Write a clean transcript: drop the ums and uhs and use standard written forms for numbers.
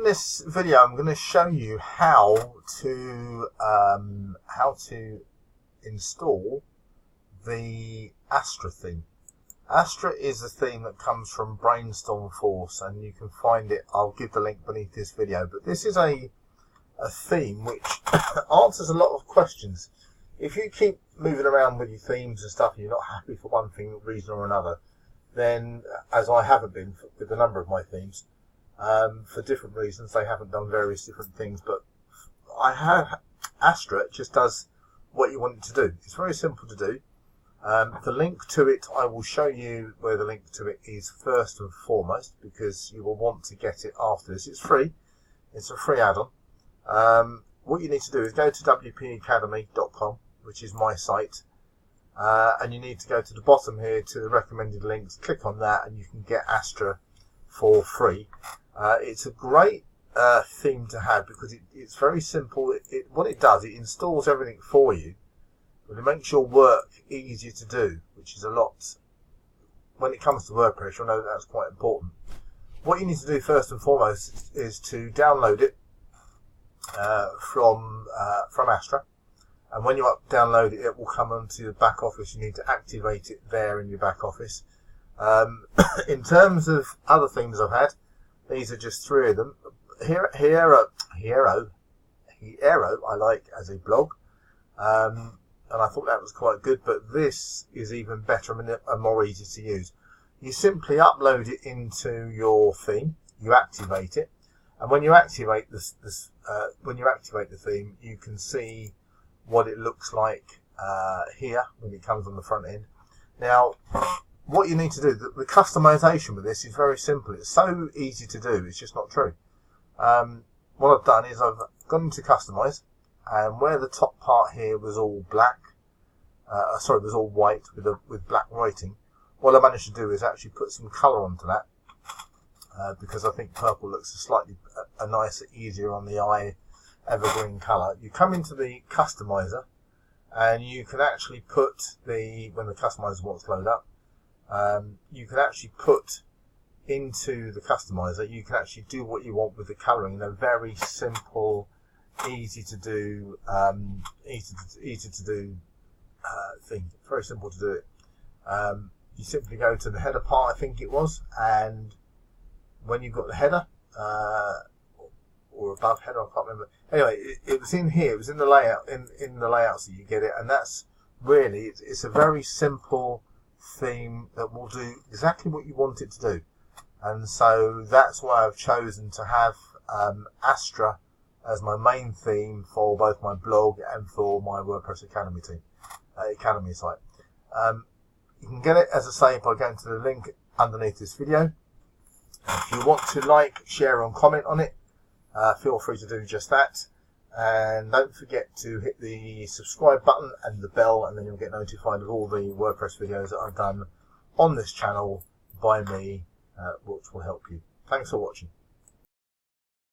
this video, I'm going to show you how to install the Astra theme. Astra is a theme that comes from Brainstorm Force, and you can find it. I'll give the link beneath this video. But this is a theme which answers a lot of questions. If you keep moving around with your themes and stuff, and you're not happy for one thing, reason or another, then, as I haven't been with a number of my themes, for different reasons, they haven't done various different things, but Astra just does what you want it to do. It's very simple to do. The link to it, I will show you where the link to it is first and foremost, because you will want to get it after this. It's free. It's a free add-on. What you need to do is go to wpacademy.com, which is my site, and you need to go to the bottom here to the recommended links, click on that, and you can get Astra for free. It's a great theme to have because it's very simple. What it does, it installs everything for you, but it makes your work easier to do, which is a lot. When it comes to WordPress, you'll know that's quite important. What you need to do first and foremost is to download it from Astra, and when you download it, it will come onto the back office. You need to activate it there in your back office. In terms of other themes I've had, these are just three of them. Hero I like as a blog, and I thought that was quite good, but this is even better and more easy to use. You simply upload it into your theme, you activate it, and when you activate the theme, you can see what it looks like here when it comes on the front end. Now, what you need to do, the customization with this is very simple. It's so easy to do, it's just not true. What I've done is I've gone into customize, and where the top part here was all black, was all white with black writing, what I managed to do is actually put some colour onto that, because I think purple looks slightly a nicer, easier on the eye, evergreen colour. You come into the customizer, and you can actually put when the customizer wants to load up, you can actually put into the customizer, you can actually do what you want with the colouring in a very simple, easy to do thing. Very simple to do it. You simply go to the header part, I think it was, and when you've got the header, or above header, I can't remember. Anyway, it was in here, it was in the layout, in the layouts that you get it, and that's really, it's a very simple theme that will do exactly what you want it to do. And so that's why I've chosen to have Astra as my main theme for both my blog and for my WordPress Academy site. You can get it, as I say, by going to the link underneath this video. If you want to like, share and comment on it, feel free to do just that. And don't forget to hit the subscribe button and the bell, and then you'll get notified of all the WordPress videos that I've done on this channel by me, which will help you. Thanks for watching.